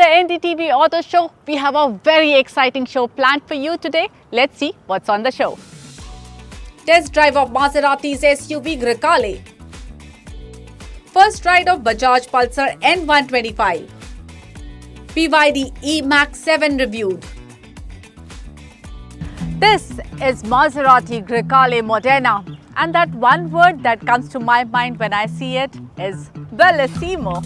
NDTV Auto Show. We have a very exciting show planned for you today. Let's see what's on the show. Test drive of Maserati's SUV Grecale. First ride of Bajaj Pulsar N125. BYD eMax 7 reviewed. This is Maserati Grecale Modena, and that one word that comes to my mind when I see it is bellissimo.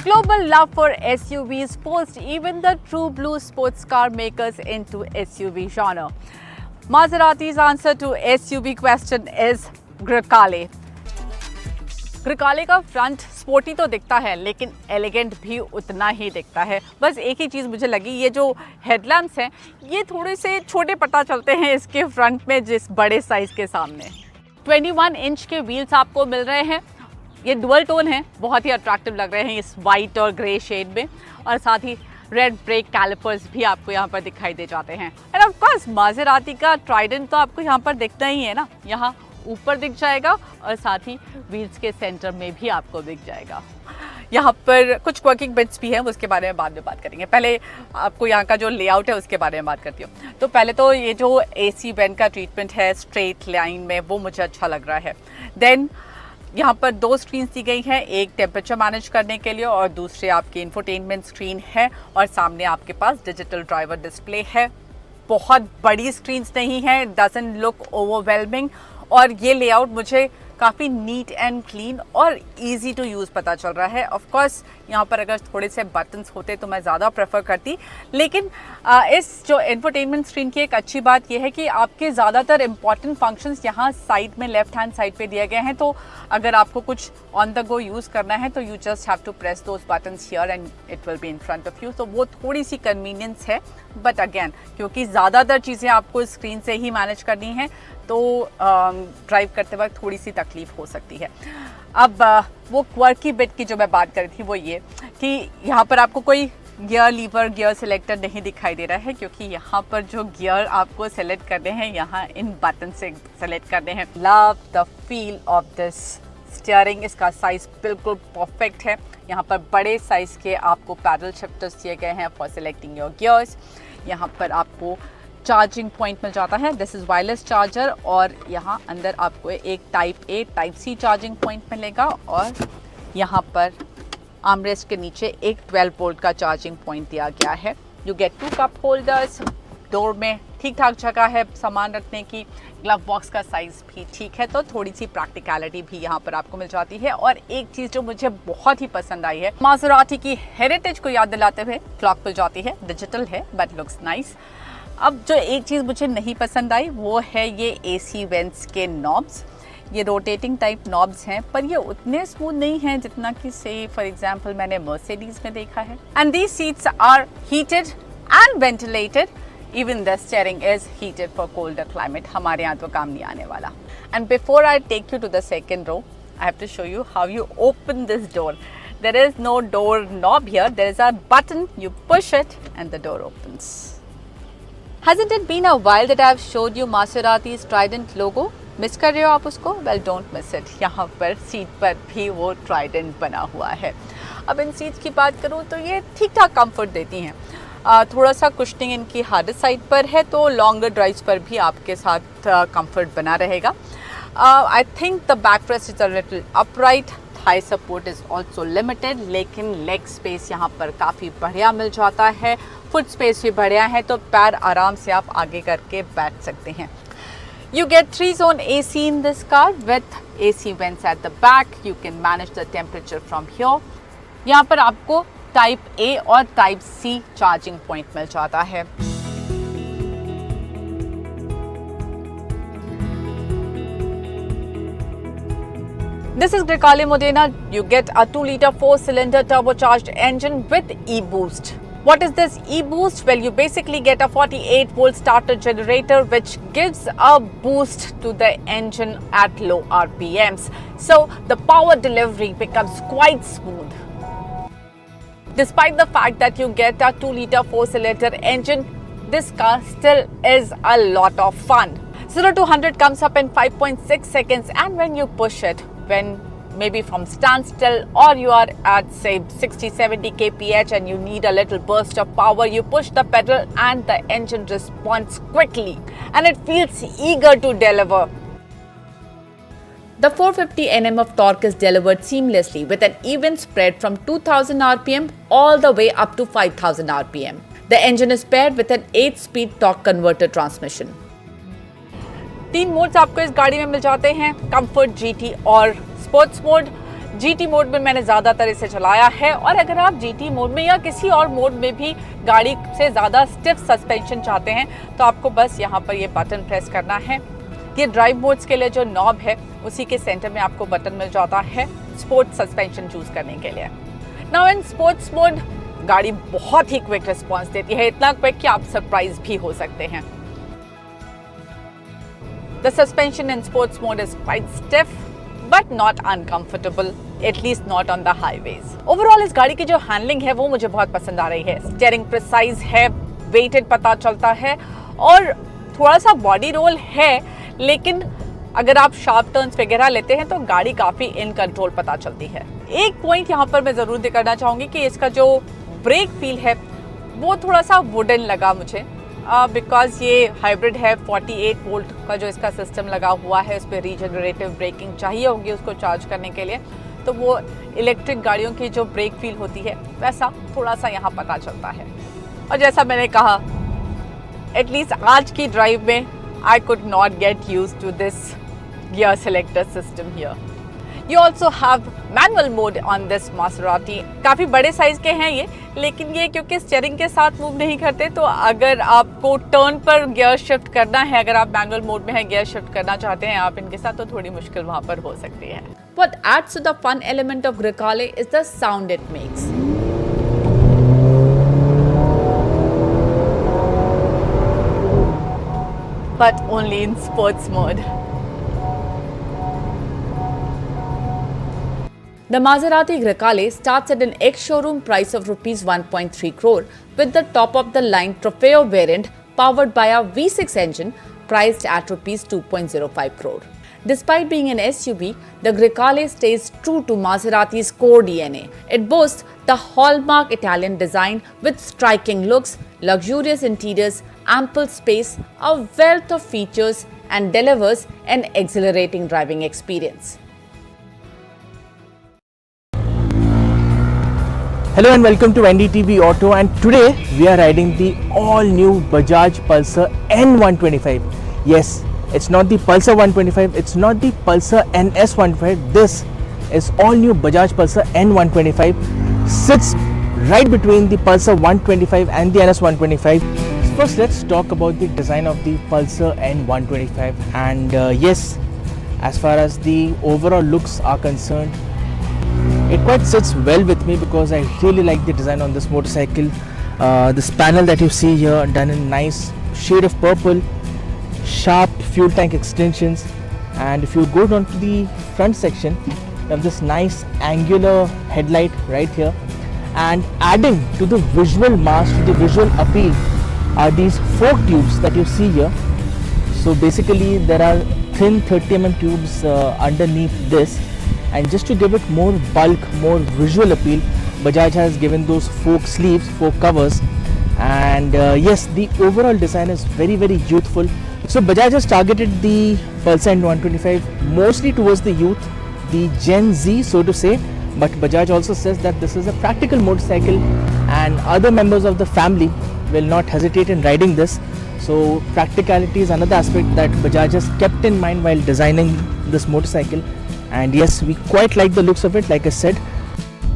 Global love for SUVs forced even the true blue sports car makers into SUV genre. Maserati's answer to SUV question is Grecale. Grecale का front sporty तो दिखता है लेकिन elegant भी उतना ही दिखता है। बस एक ही चीज़ मुझे लगी, ये जो हेडलैम्प्स हैं ये थोड़े से छोटे पता चलते हैं इसके फ्रंट में जिस बड़े साइज़ के सामने। 21 इंच के व्हील्स आपको मिल रहे हैं। ये डुअल टोन है, बहुत ही अट्रैक्टिव लग रहे हैं इस वाइट और ग्रे शेड में, और साथ ही रेड ब्रेक कैलिपर्स भी आपको यहाँ पर दिखाई दे जाते हैं। एंड ऑफ कोर्स मासेराती का ट्राइडेंट तो आपको यहाँ पर दिखता ही है ना, यहाँ ऊपर दिख जाएगा और साथ ही व्हील्स के सेंटर में भी आपको दिख जाएगा। यहाँ पर कुछ वर्किंग बिट्स भी हैं, उसके बारे में बाद में बात करेंगे। पहले आपको यहाँ का जो लेआउट है उसके बारे में बात करती हूँ। तो पहले तो ये जो AC वेंट का ट्रीटमेंट है स्ट्रेट लाइन में, वो मुझे अच्छा लग रहा है। देन यहाँ पर दो स्क्रीन दी गई हैं, एक टेम्परेचर मैनेज करने के लिए और दूसरे आपकी इंफोटेनमेंट स्क्रीन है, और सामने आपके पास डिजिटल ड्राइवर डिस्प्ले है। बहुत बड़ी स्क्रीन्स नहीं है, डजंट लुक ओवरवेलमिंग, और ये लेआउट मुझे काफ़ी नीट एंड क्लीन और इजी टू यूज़ पता चल रहा है। ऑफ कोर्स यहाँ पर अगर थोड़े से बटन्स होते तो मैं ज़्यादा प्रेफर करती, लेकिन इस जो इंफोटेनमेंट स्क्रीन की एक अच्छी बात यह है कि आपके ज़्यादातर इंपॉर्टेंट फंक्शंस यहाँ साइड में लेफ्ट हैंड साइड पे दिए गए हैं। तो अगर आपको कुछ ऑन द गो यूज़ करना है तो you just have to press those buttons here and it will be in front of you. तो वो थोड़ी सी कन्वीनियंस है, बट अगेन क्योंकि ज़्यादातर चीज़ें आपको स्क्रीन से ही मैनेज करनी है तो ड्राइव करते वक्त थोड़ी सी तकलीफ हो सकती है। अब वो क्वर्की बिट की जो मैं बात कर रही थी वो ये कि यहाँ पर आपको कोई गियर लीवर गियर सिलेक्टर नहीं दिखाई दे रहा है, क्योंकि यहाँ पर जो गियर आपको सेलेक्ट करने हैं यहाँ इन बटन से सेलेक्ट करने हैं। Love the feel of this steering, इसका साइज़ बिल्कुल परफेक्ट है। यहाँ पर बड़े साइज़ के आपको पैडल शिफ्टर्स दिए गए हैं फॉर सेलेक्टिंग योर गियर्स। यहाँ पर आपको चार्जिंग पॉइंट मिल जाता है, दिस इज़ वायरलेस चार्जर, और यहाँ अंदर आपको एक type A type C charging point मिलेगा, और यहाँ पर आर्मरेस्ट के नीचे एक 12 वोल्ट का चार्जिंग पॉइंट दिया गया है। You get 2 cup holders, door में ठीक ठाक जगह है सामान रखने की, ग्लव बॉक्स का साइज़ भी ठीक है, तो थोड़ी सी प्रैक्टिकलिटी भी यहाँ पर आपको मिल जाती है। और एक चीज़ जो मुझे बहुत ही पसंद आई है, मासेराती की हेरिटेज को याद दिलाते हुए क्लॉक मिल जाती है, डिजिटल है बट लुक्स नाइस। अब जो एक चीज़ मुझे नहीं पसंद आई वो है ये AC वेंट्स के नॉब्स। ये रोटेटिंग टाइप नॉब्स हैं, पर ये उतने स्मूथ नहीं हैं जितना कि से फॉर एग्जांपल मैंने मर्सिडीज में देखा है। And these seats are heated and ventilated, even the steering is heated for colder climate. हमारे यहाँ तो काम नहीं आने वाला। And before I take you to the second row, I have to show you how you open this door. There is no door knob here, there is a button, you push it and the door opens. Hasn't it been a while that I have showed you Maserati's Trident logo? Miss कर रहे हो आप उसको? Well, don't miss it. यहाँ पर seat पर भी वो Trident बना हुआ है। अब इन सीट्स की बात करूँ तो ये ठीक ठाक कंफर्ट देती हैं। थोड़ा सा कुशनिंग इनकी हार्डर साइड पर है, तो लॉन्गर ड्राइव्स पर भी आपके साथ कंफर्ट बना रहेगा। I think the back rest is a little upright, Thai support is also limited, लेकिन लेग स्पेस यहाँ पर काफ़ी बढ़िया मिल जाता है। फुट स्पेस भी बढ़िया है, तो पैर आराम से आप आगे करके बैठ सकते हैं। You get 3-zone AC in this car with AC vents at the back. You can manage the temperature from here. यहाँ पर आपको टाइप A और टाइप C चार्जिंग पॉइंट मिल जाता है। This is Grecale Modena. You get a 2-liter 4-cylinder turbocharged engine with e-boost. What is this e-boost? Well, you basically get a 48-volt starter generator which gives a boost to the engine at low RPMs. So the power delivery becomes quite smooth. Despite the fact that you get a 2-liter 4-cylinder engine, this car still is a lot of fun. 0 to 100 comes up in 5.6 seconds, and when you push it, when maybe from standstill, or you are at say 60-70 kph and you need a little burst of power, you push the pedal and the engine responds quickly and it feels eager to deliver. The 450 Nm of torque is delivered seamlessly with an even spread from 2000 rpm all the way up to 5000 rpm. The engine is paired with an 8-speed torque converter transmission. 3 modes आपको इस गाड़ी में मिल जाते हैं, comfort, GT और sports mode. GT mode में मैंने ज़्यादातर इसे चलाया है, और अगर आप जीटी मोड में या किसी और मोड में भी गाड़ी से ज़्यादा स्टिफ सस्पेंशन चाहते हैं तो आपको बस यहाँ पर ये बटन प्रेस करना है। ये ड्राइव मोड्स के लिए जो नॉब है उसी के सेंटर में आपको बटन मिल जाता है स्पोर्ट्स सस्पेंशन चूज करने के लिए। नाउ इन स्पोर्ट्स मोड गाड़ी बहुत ही क्विक रिस्पॉन्स देती है, इतना क्विक कि आप सरप्राइज भी हो सकते हैं। The suspension in sports mode is quite stiff but not uncomfortable, at least not on the highways. Overall इस गाड़ी की जो हैंडलिंग है वो मुझे बहुत पसंद आ रही है। स्टीयरिंग प्रिसाइज है, वेटेड पता चलता है, और थोड़ा सा बॉडी रोल है, लेकिन अगर आप शार्प टर्न्स वगैरह लेते हैं तो गाड़ी काफ़ी इन कंट्रोल पता चलती है। एक पॉइंट यहाँ पर मैं ज़रूर करना चाहूँगी कि इसका जो ब्रेक फील है वो थोड़ा सा वुडन लगा मुझे, बिकॉज ये हाइब्रिड है। 48 वोल्ट का जो इसका सिस्टम लगा हुआ है, उस पर रीजनरेटिव ब्रेकिंग चाहिए होगी उसको चार्ज करने के लिए, तो वो इलेक्ट्रिक गाड़ियों की जो ब्रेक फील होती है वैसा थोड़ा सा यहाँ पता चलता है। और जैसा मैंने कहा, एटलीस्ट आज की ड्राइव में I could not get used to this gear selector system here. You also have manual mode on this Maserati. काफ़ी बड़े साइज के हैं ये, लेकिन ये क्योंकि स्टीयरिंग के साथ मूव नहीं करते, तो अगर आपको टर्न पर गियर शिफ्ट करना है, अगर आप मैनुअल मोड में है गियर शिफ्ट करना चाहते हैं आप इनके साथ, तो थोड़ी मुश्किल वहाँ पर हो सकती है। What adds to the fun element of Grecale is the sound it makes. But only in sports mode. The Maserati Grecale starts at an ex-showroom price of Rs 1.3 crore with the top-of-the-line Trofeo variant powered by a V6 engine priced at Rs 2.05 crore. Despite being an SUV, the Grecale stays true to Maserati's core DNA. It boasts the hallmark Italian design with striking looks, luxurious interiors, ample space, a wealth of features, and delivers an exhilarating driving experience. Hello and welcome to NDTV Auto, and today we are riding the all-new Bajaj Pulsar N125. Yes, it's not the Pulsar 125, it's not the Pulsar NS 125, this is all-new Bajaj Pulsar N125. Sits right between the Pulsar 125 and the NS 125. First, let's talk about the design of the Pulsar N125, and yes, as far as the overall looks are concerned, it quite sits well with me because I really like the design on this motorcycle. This panel that you see here done in nice shade of purple, sharp fuel tank extensions, and if you go down to the front section, you have this nice angular headlight right here, and adding to the visual mass, to the visual appeal, are these fork tubes that you see here. So basically there are thin 30mm tubes underneath this, and just to give it more bulk, more visual appeal, Bajaj has given those fork sleeves, fork covers, and yes, the overall design is very youthful. So Bajaj has targeted the Pulsar N125 mostly towards the youth, the Gen Z so to say, but Bajaj also says that this is a practical motorcycle and other members of the family will not hesitate in riding this. So practicality is another aspect that Bajaj has kept in mind while designing this motorcycle, and yes, we quite like the looks of it. Like I said,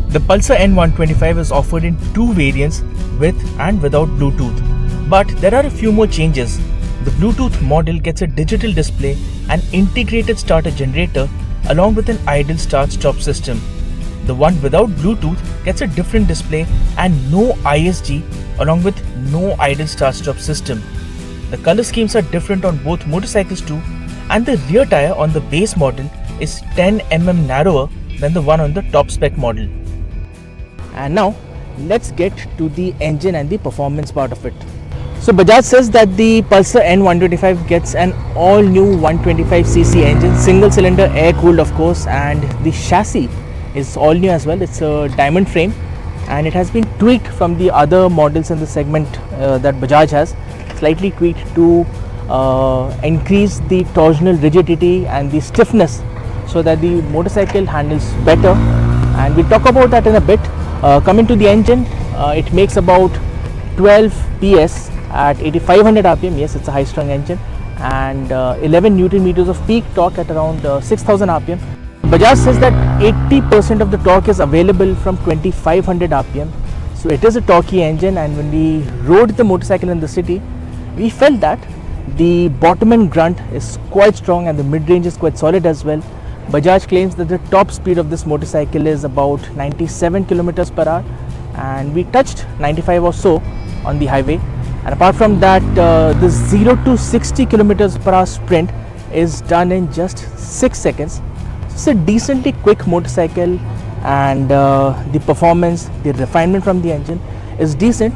the Pulsar N125 is offered in two variants, with and without Bluetooth, but there are a few more changes. The Bluetooth model gets a digital display, an integrated starter generator along with an idle start-stop system. The one without Bluetooth gets a different display and no ISG along with no idle start-stop system. The color schemes are different on both motorcycles too, and the rear tire on the base model is 10mm narrower than the one on the top spec model. And now let's get to the engine and the performance part of it. So Bajaj says that the Pulsar N125 gets an all new 125cc engine, single cylinder, air cooled of course, and the chassis is all new as well. It's a diamond frame and it has been tweaked from the other models in the segment that Bajaj has, slightly tweaked to increase the torsional rigidity and the stiffness so that the motorcycle handles better, and we'll talk about that in a bit. Coming to the engine, it makes about 12 PS at 8500 rpm. Yes, it's a high strung engine, and 11 newton meters of peak torque at around 6000 rpm. Bajaj says that 80% of the torque is available from 2500 rpm, so it is a torquey engine, and when we rode the motorcycle in the city, we felt that the bottom end grunt is quite strong and the mid range is quite solid as well. Bajaj claims that the top speed of this motorcycle is about 97 kilometers per hour, and we touched 95 or so on the highway. And apart from that, the 0 to 60 kilometers per hour sprint is done in just 6 seconds. So it's a decently quick motorcycle, and the performance, the refinement from the engine is decent.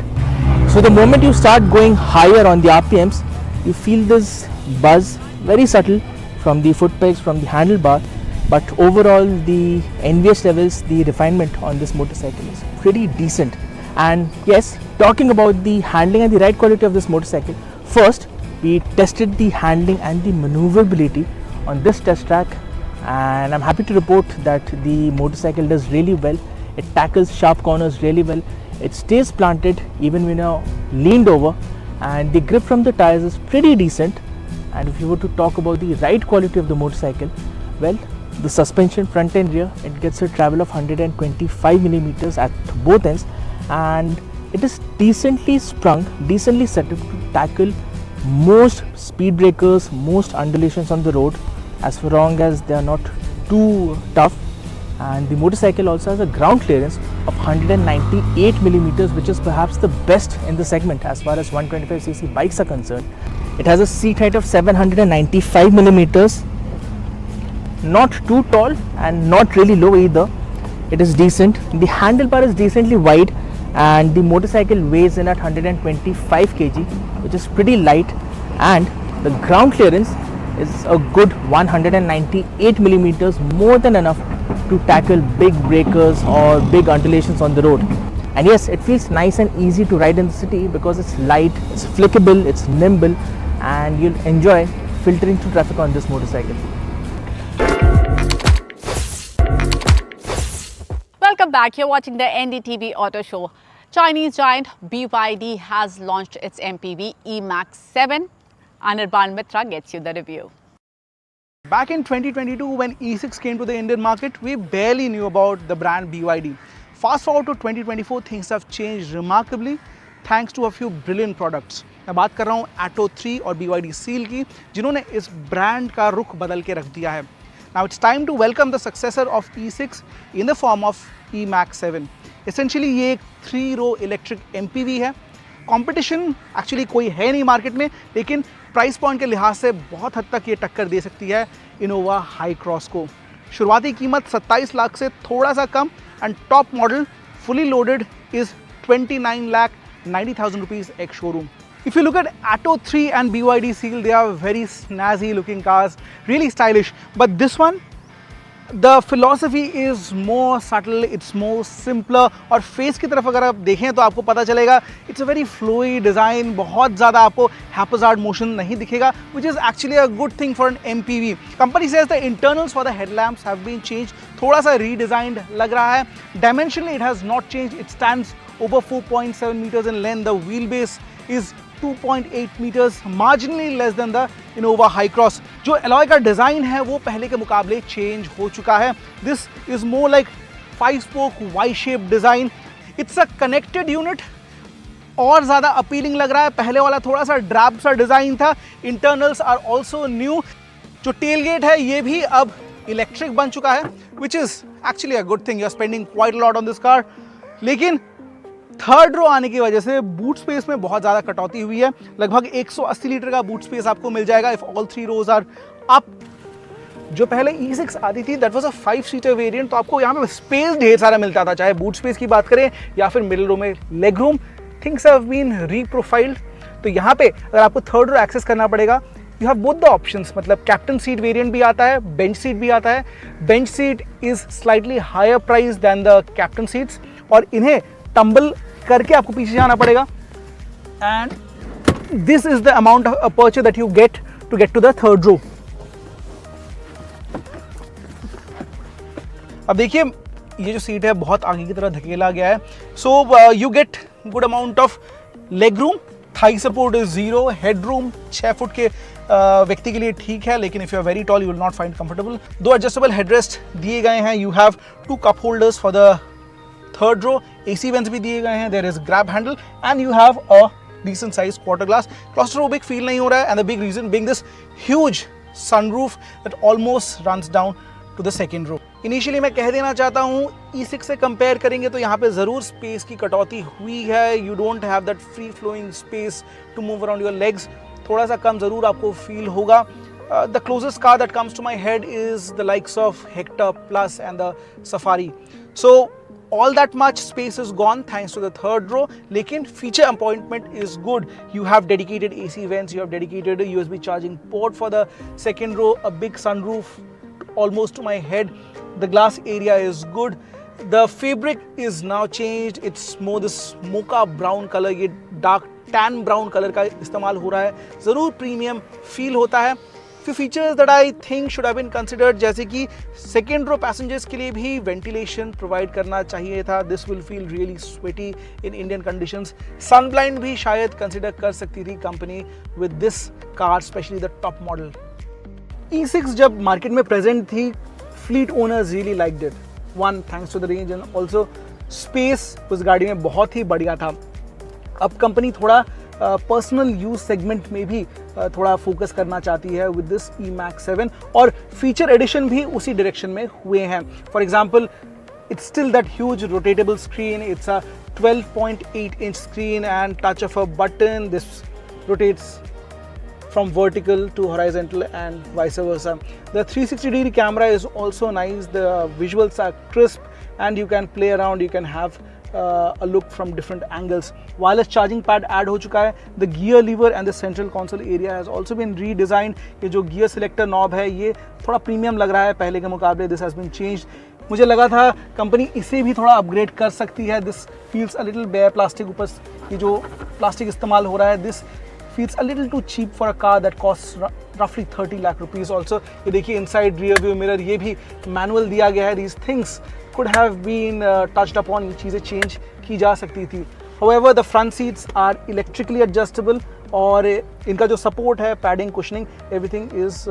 So the moment you start going higher on the RPMs, you feel this buzz, very subtle, from the foot pegs, from the handlebar, but overall the NVH levels, the refinement on this motorcycle is pretty decent. And yes, talking about the handling and the ride quality of this motorcycle, first we tested the handling and the maneuverability on this test track, and I'm happy to report that the motorcycle does really well. It tackles sharp corners really well, it stays planted even when you're leaned over, and the grip from the tires is pretty decent. And if you were to talk about the ride quality of the motorcycle, well, the suspension front and rear, it gets a travel of 125 millimeters at both ends, and it is decently sprung, decently set up to tackle most speed breakers, most undulations on the road, as long as they are not too tough. And the motorcycle also has a ground clearance of 198 millimeters, which is perhaps the best in the segment as far as 125cc bikes are concerned. It has a seat height of 795 millimeters, not too tall and not really low either. It is decent. The handlebar is decently wide, and the motorcycle weighs in at 125 kg, which is pretty light, and the ground clearance is a good 198 millimeters, more than enough to tackle big breakers or big undulations on the road. And yes, it feels nice and easy to ride in the city because it's light, it's flickable, it's nimble, and you'll enjoy filtering through traffic on this motorcycle. Welcome back. You're watching the NDTV Auto Show. Chinese giant BYD has launched its MPV eMax 7. Anirban Mitra gets you the review. Back in 2022, when E6 came to the Indian market, we barely knew about the brand BYD. Fast forward to 2024, things have changed remarkably thanks to a few brilliant products. मैं बात कर रहा हूँ Atto 3 और BYD Seal की, जिन्होंने इस brand का रुख बदल के रख दिया है. Now it's time to welcome the successor of E6 in the form of eMax 7. Essentially ये एक 3-row electric MPV है. Competition actually कोई है नहीं मार्केट में, लेकिन प्राइस पॉइंट के लिहाज से बहुत हद तक ये टक्कर दे सकती है इनोवा हाई क्रॉस को. शुरुआती कीमत 27 लाख से थोड़ा सा कम, and top model fully loaded is 29,90,000 rupees ex showroom. If you look at Atto 3 and BYD Seal, they are very snazzy looking cars, really stylish. But this one, the philosophy is more subtle, it's more simpler. और face की तरफ अगर आप देखें तो आपको पता चलेगा it's a very flowy design, बहुत ज़्यादा आपको haphazard motion नहीं दिखेगा, which is actually a good thing for an MPV. Company says the internals for the headlamps have been changed, थोड़ा सा redesigned लग रहा है. Dimensionally it has not changed, it stands over 4.7 meters in length. The wheelbase is 2.8 meters, marginally less than the Innova High Cross. जो alloy का design है वो पहले के मुकाबले चेंज हो चुका है. This is more like 5-spoke Y-shaped design. It's a connected unit, और ज़्यादा अपीलिंग लग रहा है. पहले वाला थोड़ा सा ड्रैब सा डिज़ाइन था. Internals are also new. जो टेलगेट है ये भी अब इलेक्ट्रिक बन चुका है, which is actually a good thing. You're spending quite a lot on this car. लेकिन थर्ड रो आने की वजह से बूट स्पेस में बहुत ज़्यादा कटौती हुई है. लगभग 180 लीटर का बूट स्पेस आपको मिल जाएगा if all 3 rows are up. जो पहले E6 आती थी दैट वाज अ 5-सीटर वेरिएंट, तो आपको यहाँ पे स्पेस ढेर सारा मिलता था, चाहे बूट स्पेस की बात करें या फिर मिडिल रो में leg room. Things have been reprofiled. तो यहाँ पे अगर आपको थर्ड रो एक्सेस करना पड़ेगा, you have both the options, मतलब कैप्टन सीट वेरिएंट भी आता है, बेंच सीट भी आता है. Bench seat is slightly higher price than the captain seats, और इन्हें टम्बल करके आपको पीछे जाना पड़ेगा. And this is the amount of aperture that you get to the third row. अब देखिए ये जो सीट है बहुत आगे की तरफ धकेला गया है. So you get good amount of leg room. Thigh support is 0. Head room 6 foot के व्यक्ति के लिए ठीक है, लेकिन if you are very tall you will not find comfortable. 2 adjustable headrest दिए गए हैं. You have 2 cup holders for the third row. AC vents भी दिए गए हैं. There is grab handle and you have a decent size quarter glass. Claustrophobic feel नहीं हो रहा है, and the big reason being this huge sunroof that almost runs down to the second row. Initially मैं कह देना चाहता हूँ E6 से कंपेयर करेंगे तो यहाँ पे ज़रूर स्पेस की कटौती हुई है. You don't have that free flowing space to move around your legs. थोड़ा सा कम ज़रूर आपको फील होगा. The closest car that comes to my head is the likes of Hector Plus and the Safari. So all that much space is gone thanks to the third row, लेकिन feature appointment is good. You have dedicated AC vents, you have dedicated USB charging port for the second row, a big sunroof almost to my head. The glass area is good. The fabric is now changed. It's more this mocha brown color, ये dark tan brown color का इस्तेमाल हो रहा है. ज़रूर premium feel होता है. Few features that I think should have been considered, जैसे कि second row passengers के लिए भी ventilation provide करना चाहिए था. This will feel really sweaty in Indian conditions. Sun blind भी शायद consider कर सकती थी company with this car, especially the top model. E6 जब मार्केट में प्रेजेंट थी, fleet owners really liked it. One, thanks to the range and also space उस गाड़ी में बहुत ही बढ़िया था. अब कंपनी थोड़ा पर्सनल यूज सेगमेंट में भी थोड़ा फोकस करना चाहती है विद दिस eMax 7, और फीचर एडिशन भी उसी डायरेक्शन में हुए हैं. For example, it's still that huge rotatable screen. It's a 12.8 inch screen and touch of a button. This rotates from vertical to horizontal and vice versa. The 360-degree camera is also nice. The visuals are crisp and you can play around. You can have a look from different angles. Wireless charging pad add हो चुका है. The gear lever and the central console area has also been redesigned. ये जो gear selector knob है ये थोड़ा premium लग रहा है पहले के मुकाबले. This has been changed. मुझे लगा था कंपनी इसे भी थोड़ा अपग्रेड कर सकती है. This feels a little bare plastic. ऊपर ये जो प्लास्टिक इस्तेमाल हो रहा है, this feels a little too cheap for a car that costs roughly 30 lakh rupees. Also ये देखिए inside rear view mirror ये भी manual दिया गया है. These things could have been touched upon. ये चीज़ें चेंज की जा सकती थी. However, the front seats are electrically adjustable और इनका जो सपोर्ट है, padding, cushioning, everything is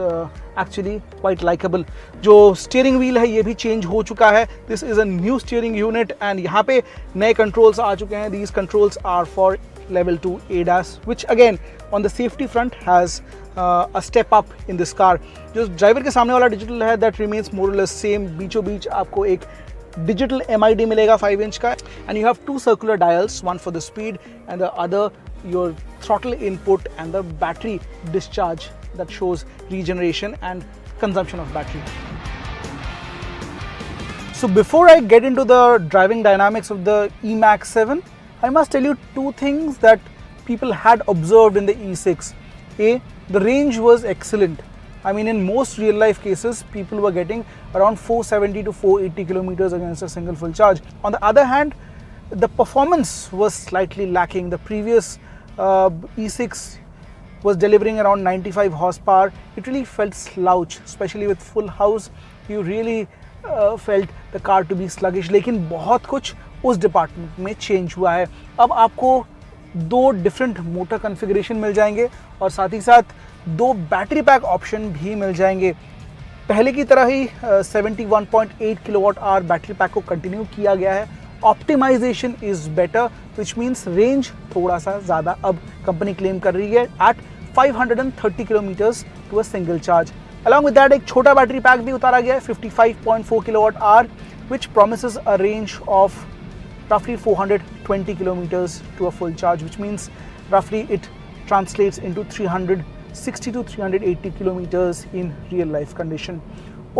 actually quite likeable. जो स्टीयरिंग व्हील है ये भी चेंज हो चुका है. This is a new steering unit and यहाँ पे नए कंट्रोल्स आ चुके हैं. These controls are for level 2 ADAS, which again on the safety front has a step up in this car. जो ड्राइवर के सामने वाला डिजिटल है that remains more or less same. बीचों बीच आपको एक डिजिटल MID मिलेगा 5 इंच का, and you have 2 circular dials, one for the speed and the other your throttle input and the battery discharge that shows regeneration and consumption of battery. So before I get into the driving dynamics of the eMax 7, I must tell you 2 things that people had observed in the E6. A, the range was excellent. I mean, in most real life cases, people were getting around 470 to 480 kilometers against a single full charge. On the other hand, the performance was slightly lacking. The previous E6 was delivering around 95 horsepower. It really felt slouch, especially with full house. You really felt the car to be sluggish. लेकिन बहुत कुछ उस department में change हुआ है. अब आपको 2 different motor configuration मिल जाएंगे और साथ ही साथ 2 बैटरी पैक ऑप्शन भी मिल जाएंगे. पहले की तरह ही 71.8 किलोवाट आवर बैटरी पैक को कंटिन्यू किया गया है. Optimisation is better, which means range थोड़ा सा ज़्यादा अब कंपनी क्लेम कर रही है at 530 kilometres to a single charge. Along with that एक छोटा बैटरी पैक भी उतारा गया है 55.4 kilowatt hour, which promises a range of roughly 420 kilometers to a full charge, which means roughly it translates into 360 to 380 kilometers in real life condition.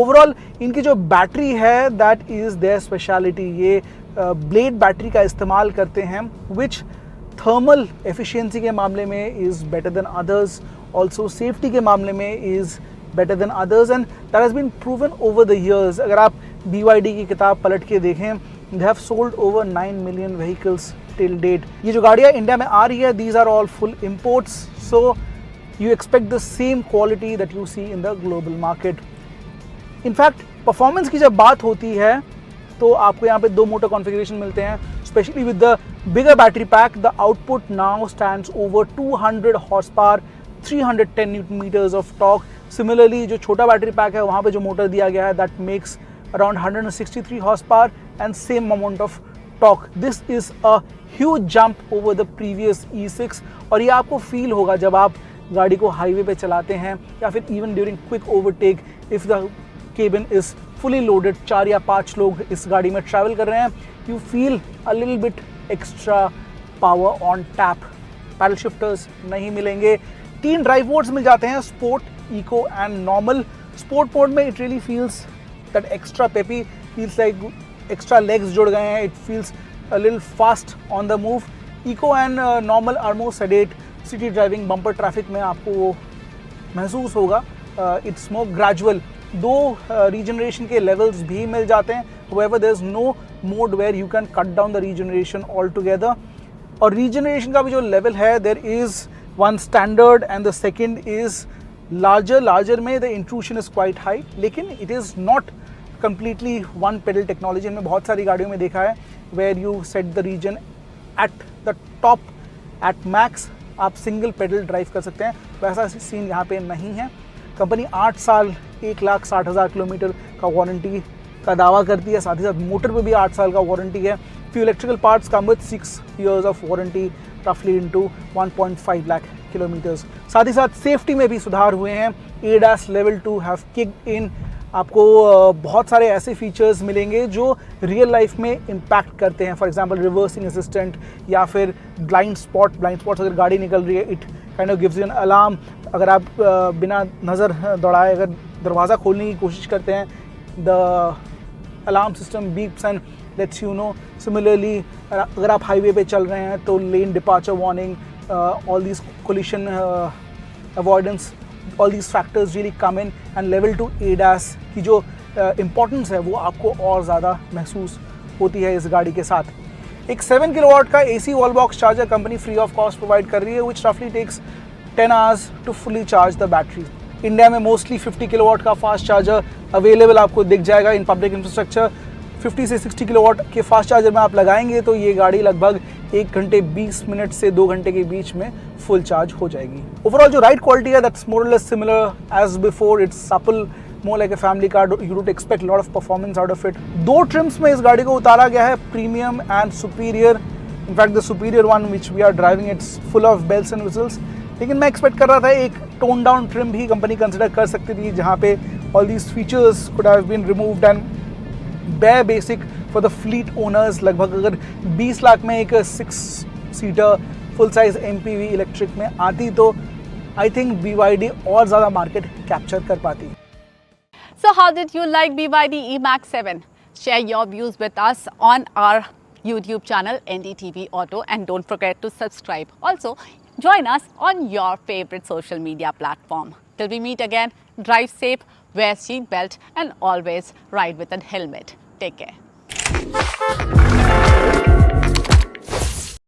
Overall, इनकी जो battery है that is their speciality. ये blade battery का इस्तेमाल करते हैं which thermal efficiency के मामले में is better than others, also safety के मामले में is better than others, and that has been proven over the years. अगर आप BYD की किताब पलट के देखें, they have sold over 9 million vehicles till date. ये जो गाड़ियाँ इंडिया में आ रही है, these are all full imports, so you expect the same quality that you see in the global market. In fact, performance की जब बात होती है तो आपको यहाँ पे दो मोटर कॉन्फ़िगरेशन मिलते हैं. Especially with the bigger battery pack, the output now stands over 200 horsepower, 310 Newton meters of torque. Similarly, जो छोटा बैटरी पैक है वहाँ पे जो मोटर दिया गया है, that makes around 163 horsepower and same amount of torque. This is a huge jump over the previous E6, और ये आपको फील होगा जब आप गाड़ी को हाईवे पे चलाते हैं या फिर even during quick overtake. If the cabin is fully loaded, 4 या 5 लोग इस गाड़ी में ट्रैवल कर रहे हैं, you feel a little bit extra power on tap. Paddle shifters नहीं मिलेंगे. 3 ड्राइव मोड्स मिल जाते हैं, sport, eco and normal. Sport mode में it really feels that extra peppy, feels like extra legs जुड़ गए हैं. It feels a little fast on the move. Eco and normal are more sedate. City driving, bumper traffic में आपको वो महसूस होगा. It's more gradual. 2 regeneration के levels भी मिल जाते हैं. however there is no mode where you can cut down the regeneration altogether. और रीजनरेशन का भी जो लेवल है, there is one standard and the second is larger में the intrusion is quite high, लेकिन it is not completely one pedal technology. हमने बहुत सारी गाड़ियों में देखा है where you set the regen at the top at max, आप सिंगल पेडल ड्राइव कर सकते हैं. वैसा सीन यहाँ पे नहीं है. कंपनी 8 साल 1,60,000 किलोमीटर का वारंटी का दावा करती है. साथ ही साथ मोटर पे भी 8 साल का वारंटी है. Few electrical parts come with 6 years of warranty, रफली इनटू 1.5 लाख किलोमीटर्स. साथ ही साथ सेफ्टी में भी सुधार हुए हैं. ADAS level 2 have kicked in. आपको बहुत सारे ऐसे फीचर्स मिलेंगे जो रियल लाइफ में इम्पैक्ट करते हैं. फॉर एग्जांपल रिवर्सिंग असिस्टेंट या फिर ब्लाइंड स्पॉट्स. अगर गाड़ी निकल रही है, it kind of gives you an alarm. अगर आप बिना नज़र दौड़ाए अगर दरवाज़ा खोलने की कोशिश करते हैं, the alarm system beeps and lets you know. Similarly अगर आप हाईवे पे चल रहे हैं तो lane departure warning, all these collision avoidance, all these factors really come in, and level 2 ADAS की जो importance है वो आपको और ज़्यादा महसूस होती है इस गाड़ी के साथ. एक 7 किलोवाट का AC wall box charger company free of cost provide कर रही है, which roughly takes 10 hours to fully charge the battery. India में मोस्टली 50 किलोवाट का फास्ट चार्जर अवेलेबल आपको दिख जाएगा इन पब्लिक इंफ्रास्ट्रक्चर. 50 से 60 किलोवाट के फास्ट चार्जर में आप लगाएंगे तो ये गाड़ी लगभग 1 घंटे 20 मिनट से 2 घंटे के बीच में फुल चार्ज हो जाएगी. ओवरऑल जो राइड क्वालिटी है, दैट्स मोर और less similar as before. It's simple, more like a family car. You don't expect lot of performance out of it. 2 trims में इस गाड़ी को उतारा गया है, premium and superior. In fact the superior one which we are driving, it's full of bells and whistles. लेकिन मैं expect कर रहा था एक टोन डाउन ट्रिम भी कंपनी कंसिडर कर सकती थी, जहाँ पे all these features could have been removed and bare basic for the fleet owners. लगभग अगर 20 लाख में एक 6-सीटर फुल साइज MPV इलेक्ट्रिक में आती तो आई थिंक BYD और ज़्यादा मार्केट कैप्चर कर पाती. So how did you like BYD eMax 7? Share your views with us on our YouTube channel NDTV Auto, and don't forget to subscribe. Also, join us on your favorite social media platform. Till we meet again, drive safe, wear seat belt and always ride with a helmet. Take care.